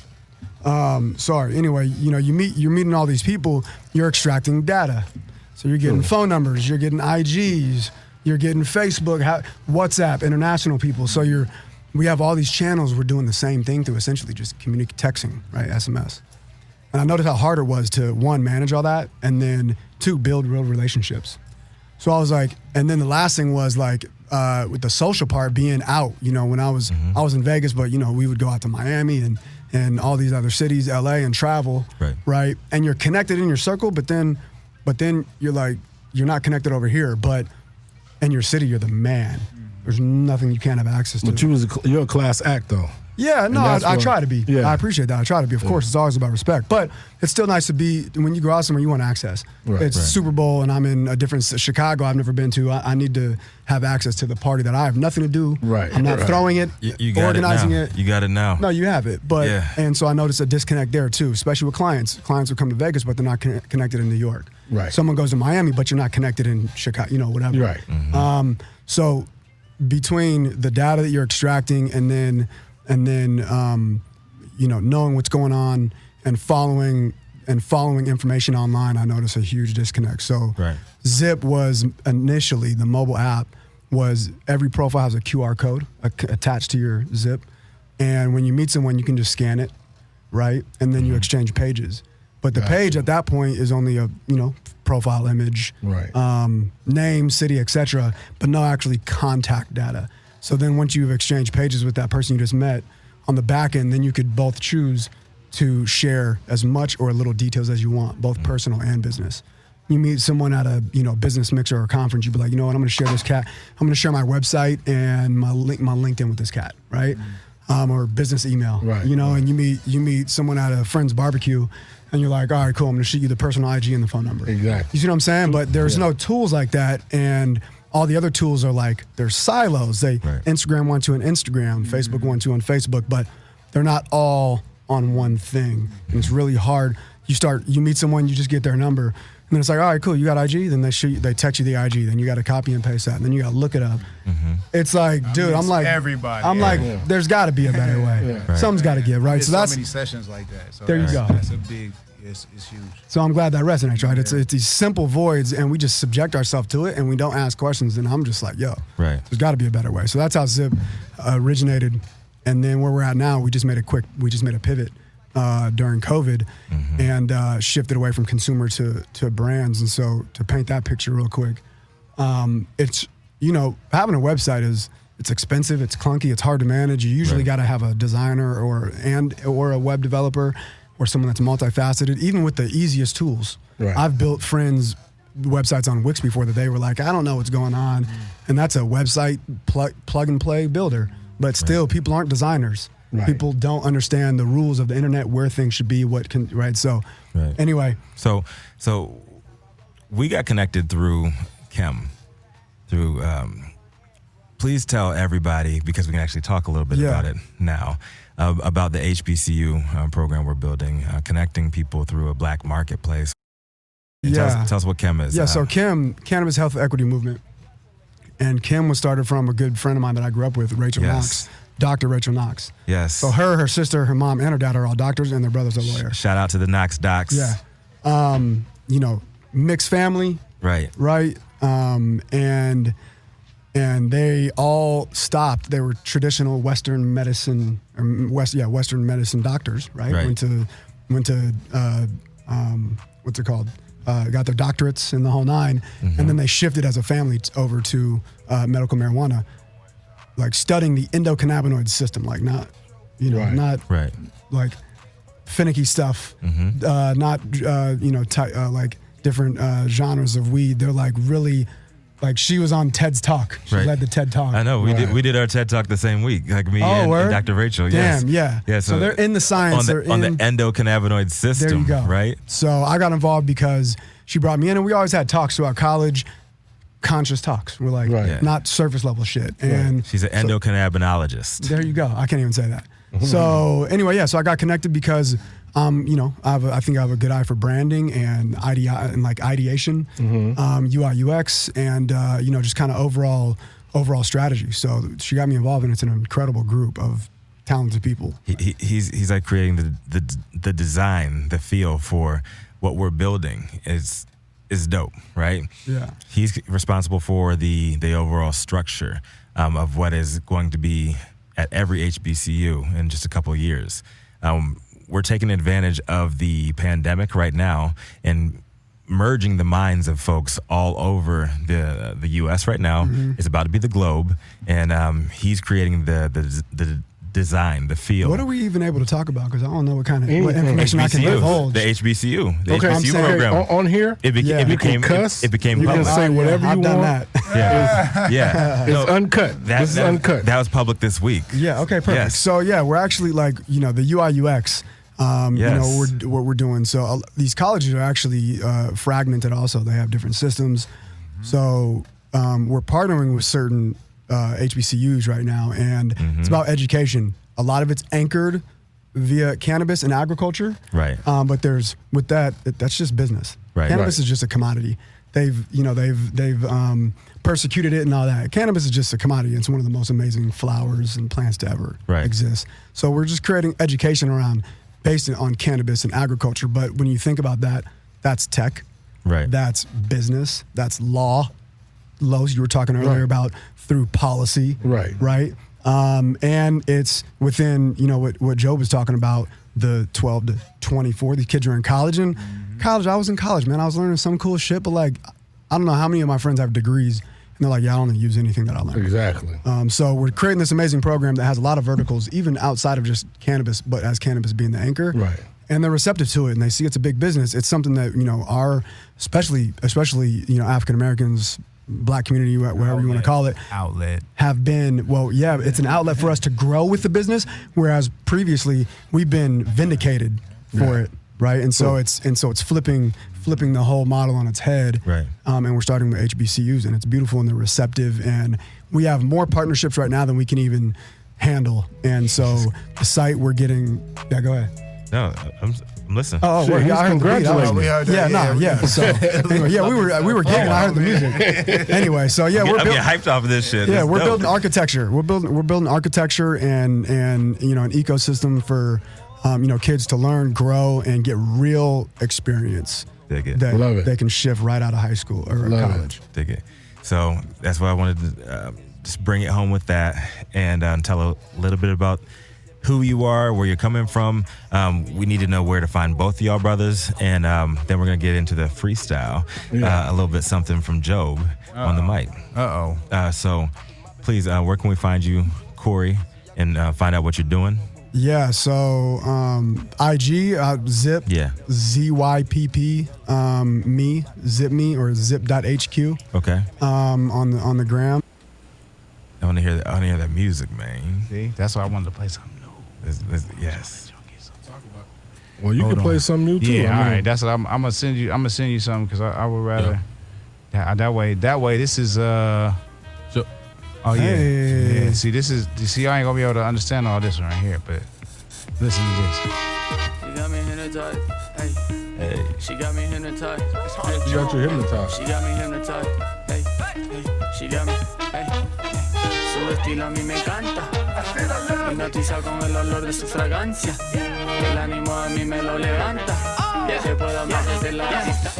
Yeah. Sorry. Anyway, you're meeting all these people. You're extracting data. So you're getting phone numbers. You're getting IGs. You're getting Facebook, WhatsApp, international people. So we have all these channels. We're doing the same thing through essentially just texting, right? SMS. And I noticed how hard it was to, one, manage all that, and then two, build real relationships. So I was like, and then the last thing was like, with the social part, being out. When I was in Vegas, but we would go out to Miami and all these other cities, LA, and travel, right? And you're connected in your circle, but then you're like, you're not connected over here, but in your city, you're the man. There's nothing you can't have access to. But you're a class act, though. Yeah, no, I try to be. Yeah. I appreciate that. I try to be. Of course, it's always about respect. But it's still nice to be, when you go out somewhere, you want access. It's Super Bowl, and I'm in a different Chicago I've never been to. I need to have access to the party that I have nothing to do. Right. I'm not throwing it, You got organizing it. You got it now. No, you have it. But and so I noticed a disconnect there too, especially with clients. Clients will come to Vegas, but they're not connected in New York. Right. Someone goes to Miami, but you're not connected in Chicago. Whatever. Right. Mm-hmm. So between the data that you're extracting and then knowing what's going on and following information online, I noticed a huge disconnect. So Zip was initially, the mobile app was, every profile has a QR code attached to your Zip, and when you meet someone, you can just scan it, right? And then you exchange pages. But the page at that point is only a profile image, name, city, etc., but no actually contact data. So then once you've exchanged pages with that person you just met, on the back end, then you could both choose to share as much or little details as you want, both personal and business. You meet someone at a business mixer or a conference, you'd be like, you know what, I'm going to share this cat. I'm going to share my website and my LinkedIn with this cat, right? Or business email, and you meet someone at a friend's barbecue, and you're like, all right, cool, I'm going to shoot you the personal IG and the phone number. Exactly. You see what I'm saying? But there's no tools like that, and all the other tools are like, they're silos. Instagram one to an Instagram, Facebook one to on Facebook, but they're not all on one thing. And it's really hard. You meet someone, you just get their number, and then it's like, all right, cool, you got IG? Then they text you the IG, then you got to copy and paste that, and then you got to look it up. It's like, dude, I'm like, everybody. I'm like, there's got to be a better way. Something's got to give, right? There's so that's so many sessions like that. So there you go. That's a big. It's huge. So I'm glad that resonates, right? It's these simple voids, and we just subject ourselves to it, and we don't ask questions. And I'm just like, there's got to be a better way. So that's how Zip originated, and then where we're at now, we just made a pivot during COVID, and shifted away from consumer to brands. And so to paint that picture real quick, it's having a website it's expensive, it's clunky, it's hard to manage. You usually got to have a designer or a web developer, or someone that's multifaceted, even with the easiest tools. I've built friends' websites on Wix before that they were like, I don't know what's going on. And that's a website plug and play builder. but still people aren't designers. Right. People don't understand the rules of the internet, where things should be, what can, right? So anyway. So we got connected through Kim, please tell everybody, because we can actually talk a little bit about it now, about the HBCU program we're building, connecting people through a black marketplace. Tell us what Kim is. Yeah, so Kim, Cannabis Health Equity Movement. And Kim was started from a good friend of mine that I grew up with, Rachel Knox, Dr. Rachel Knox. Yes. So her sister, her mom, and her dad are all doctors, and their brother's a lawyer. Shout out to the Knox docs. Yeah. Mixed family. Right. Right. And they all stopped. They were traditional Western medicine, Western medicine doctors, right? Went to what's it called? Got their doctorates in the whole nine, and then they shifted as a family over to medical marijuana, like studying the endocannabinoid system, like not like finicky stuff, not like different genres of weed. They're like really. Like she was on TED's Talk. She led the TED Talk. I know. We did our TED Talk the same week. Like me and Dr. Rachel. Damn, yeah. So they're in the science. On the endocannabinoid system. There you go. Right. So I got involved because she brought me in, and we always had talks throughout college, conscious talks. We're like not surface level shit. And she's an endocannabinologist. There you go. I can't even say that. So anyway, so I got connected because I think I have a good eye for branding and ideation, UI UX, and just kind of overall strategy. So she got me involved, and it's an incredible group of talented people. He's like creating the design, the feel for what we're building is dope, right? Yeah. He's responsible for the overall structure of what is going to be at every HBCU in just a couple of years. We're taking advantage of the pandemic right now and merging the minds of folks all over the U.S. right now. It's about to be the globe, and he's creating the design, the feel. What are we even able to talk about? Because I don't know what information I can divulge. The HBCU, the okay, HBCU program. On here, it became cuss. It became you public. can say whatever I've you done want. that. It's uncut. This is uncut. That was public this week. Yeah. Okay. Perfect. Yes. So we're actually like the UI UX. What we're doing. So these colleges are actually fragmented. Also, they have different systems. So we're partnering with certain HBCUs right now, and it's about education. A lot of it's anchored via cannabis and agriculture. Right. But that's just business. Right. Cannabis is just a commodity. They've persecuted it and all that. Cannabis is just a commodity. It's one of the most amazing flowers and plants to ever exist. So we're just creating education around based on cannabis and agriculture. But when you think about that, that's tech. Right. That's business. That's law. Los, you were talking earlier about through policy. Right. Right. And it's within, what Joe was talking about, the 12 to 24. These kids are in college. And college, I was in college, man. I was learning some cool shit. But like, I don't know how many of my friends have degrees. And they're like, I don't use anything that I learned. Exactly. So we're creating this amazing program that has a lot of verticals, even outside of just cannabis, but as cannabis being the anchor. Right. And they're receptive to it, and they see it's a big business. It's something that, our, especially African Americans, Black community, whatever you want to call it, have been, it's an outlet for us to grow with the business, whereas previously we've been vindicated for it. Right. And so it's flipping the whole model on its head. Right. And we're starting with HBCUs, and it's beautiful, and they're receptive, and we have more partnerships right now than we can even handle. And so the site we're getting, go ahead. No, I'm listening. Oh, Shit, I heard the beat. congratulations. So anyway, we were giggling. I heard the music. Anyway, so I'm getting hyped off of this shit. Yeah, we're building architecture. We're building architecture and an ecosystem for kids to learn, grow, and get real experience. Dig it. That Love it. they can shift right out of high school or college. Dig it. So that's why I wanted to just bring it home with that and tell a little bit about who you are, where you're coming from. We need to know where to find both of y'all brothers, and then we're gonna get into the freestyle. A little bit something from Job on the mic. So please, where can we find you, Corey, and find out what you're doing? Yeah, so IG, Zip, ZYPP, me, Zip me, or zip.hq. Okay. On the gram. I want to hear that music, man. See, that's why I wanted to play something new. Yes. Well, you Hold can play on. something new too. Yeah, I mean, all right. That's what I'm gonna send you. I'm gonna send you something because I would rather that way. That way, this is Oh yeah, Hey. yeah. See, this is. You see, I ain't gonna be able to understand all this right here, but listen to this. She got me hypnotized. Hey, she got me hypnotized. you got your hypnotized. She got me hypnotized. Hey, she got me. Hey, su estilo a mí me encanta. Hipnotiza con el olor de su fragancia. El ánimo a mí me lo levanta. Ya que puedo más desde la vista.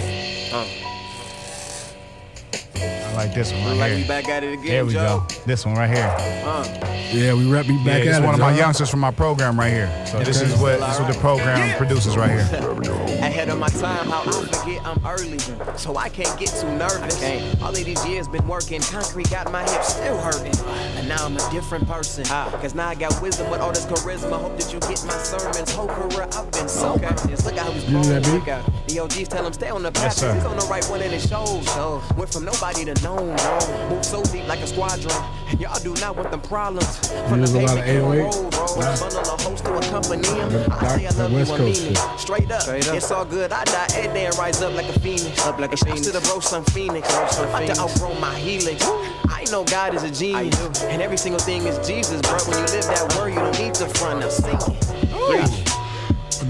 I like this one right Like we here. back at it again, There we Joe. go. This one right here. Yeah, we rap beat back Yeah, at it's it. one of my John. youngsters from my program right here. So this is what the program produces right here. Ahead of my time, how I forget I'm early, so I can't get too nervous. All of these years been working, concrete got my hips still hurting, and now I'm a different person. Cause now I got wisdom with all this charisma. Hope that you get my sermons. Whole career I've been so earnest. Look how he's You growing. do that beat? The OGs tell him stay on the Yes, path. sir. He's on the right one and it shows. Went from nobody to known. Moved so deep like a squadron. And y'all do not want them problems. From Use the a lot of pavement to the 808? road, bro. Nah. Bundle a host to accompany him. That- I say I that love West you, I Coast mean it. shit. Straight up. It's all good. I die every day and rise up like a phoenix. Up like a phoenix. To the bro, son Phoenix. About to outgrow my helix. I know God is a genius. And every single thing is Jesus, bro. When you live that word, you don't need to front. Now sing it.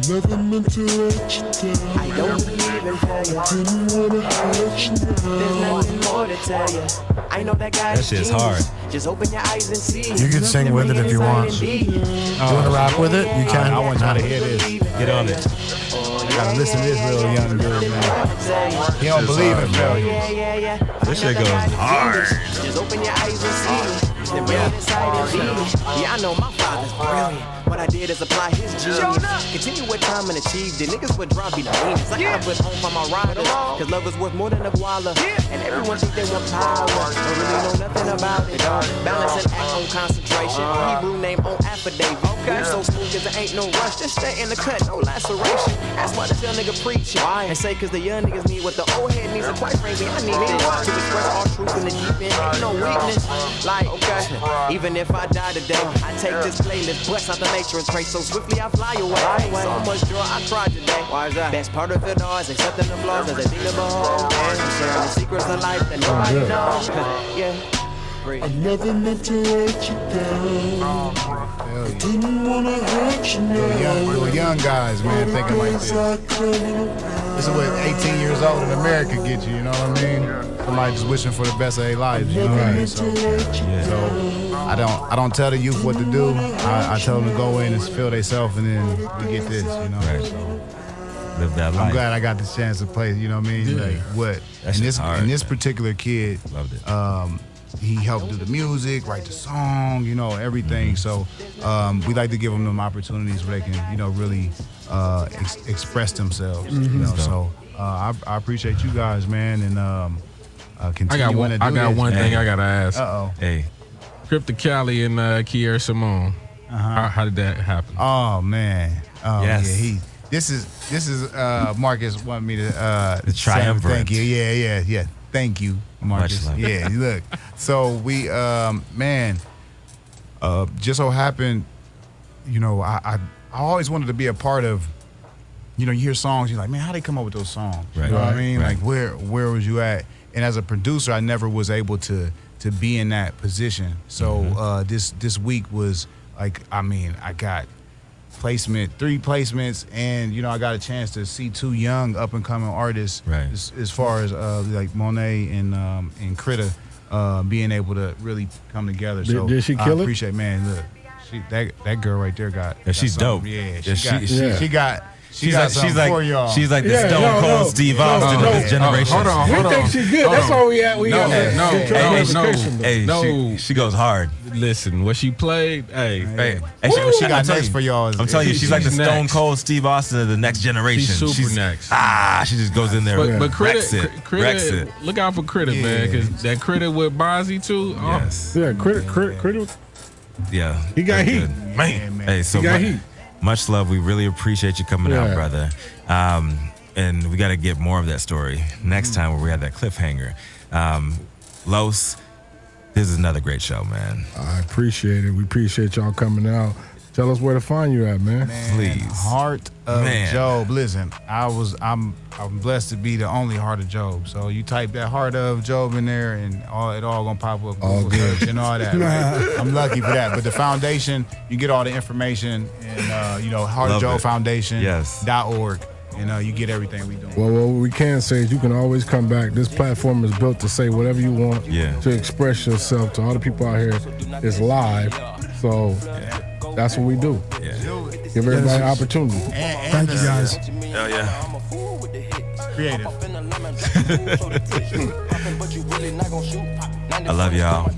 Never meant to let you down. I don't believe in failure. Didn't wanna hurt you There's now. nothing more to tell you. I know that God That is shit's genius. hard. Just open your eyes and see. You can sing with it if you want. You want to rap with it? You can. I want y'all to hear this. Get on it. You gotta listen to this little young dude, man. He don't believe in failure. Yeah. This shit goes hard. Just open your eyes and see. The brain inside and be. Yeah, I know my father's brilliant. What I did is apply his genius. Continue with time and achieved it. Niggas would drop me the meanest. I gotta put home for my riders. Cause love is worth more than a guala. And everyone think they want power. Don't really know nothing about it. Balance and act on concentration. Hebrew name on affidavit. Okay. So smooth cause there ain't no rush. Just stay in the cut, no laceration. That's why the tell nigga preach it. And say cause the young niggas need what the old head needs. And quite frankly, I need this. To express all truth in the deep end. Ain't no weakness. Like, okay. Even if I die today, I take this playlist, bust out the matrix, pray so swiftly I fly away. So much joy I cried today. Why is that? Best part of it all is accepting the flaws as a thing to behold. And sharing the secrets of life that nobody knows. Yeah. I never meant to let you down. Didn't wanna hurt you now. Little young guys, man, thinking like this. This is what 18 years old in America get you, you know what I mean? Somebody just wishing for the best of their lives, you know what I mean? So I don't tell the youth what to do. I tell them to go in and feel themselves, and then we get this, you know. Right. So Live that life. I'm glad I got the chance to play, you know what I mean? Yeah. Like what? That shit's hard, and this man. particular kid, Loved it. he helped do the music, write the song, you know, everything. So we like to give them opportunities where they can, you know, really express themselves. You know, so I appreciate you guys, man, and continuing to do I got this. one thing I gotta ask. Hey. Crypto Cali and Kier Simone. How did that happen? Oh man. Oh Yes. yeah. This is Marcus wanted me to The triumvirate. Thank you. Yeah. Thank you, Marcus. Much love. Yeah, look. So we just so happened, you know, I always wanted to be a part of, you know, you hear songs, you're like, man, how they come up with those songs? Right. You know what I Right. mean? Right. Like where was you at? And as a producer, I never was able to be in that position. So this week was like, I mean, I got 3 placements, and you know I got a chance to see 2 young up and coming artists, Right. as far as like Monet and Critter being able to really come together. So Did she kill I it? appreciate, man. Look, that girl right there got. Yeah, she's got something. dope. Yeah, Yeah, she got. She's like she's like the Yeah, Stone Cold Steve Austin of this generation. Hold on. We think she's good. That's why we at. We got Hey, she goes hard. Listen, what she played, hey. What she got next for y'all? I'm telling you, she's like the She's Stone next. Cold Steve Austin of the next generation. She's super next. She just goes in there. But wrecks it. Critter, look out for Critter, man, because that Critter with Bonzi too. Oh, Yes. Yeah, Critter. Yeah. He got that's heat. good. Man. Hey, so He got heat. much love. We really appreciate you coming out, Yeah. brother. And we got to get more of that story next time where we have that cliffhanger. Los, This is another great show, man. I appreciate it. We appreciate y'all coming out. Tell us where to find you at, man. Please. Heart of Job. Listen, I'm blessed to be the only Heart of Job. So you type that Heart of Job in there, and it all gonna pop up. All good. Search and all that. Right? I'm lucky for that. But the foundation, you get all the information, and Heart of Job Foundation.org. And you get everything we do. Well, what we can say is you can always come back. This platform is built to say whatever you want, to express yourself to all the people out here. It's live, so that's what we do. Give everybody an opportunity. Thank you, guys. Hell yeah. Creative. I love y'all.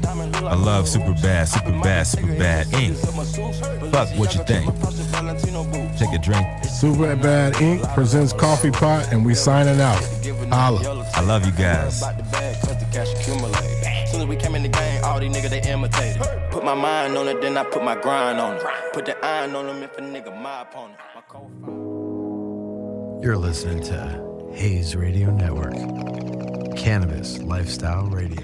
I love Superbad Inc. Fuck what you think. Take a drink. Superbad Inc. presents Coffee Pot, and we signing out. Holla. I love you guys. Soon as we came in the game, all these niggas they imitated. Put my mind on it, then I put my grind on it. Put the iron on them if a nigga my opponent. You're listening to Hayes Radio Network, Cannabis Lifestyle Radio.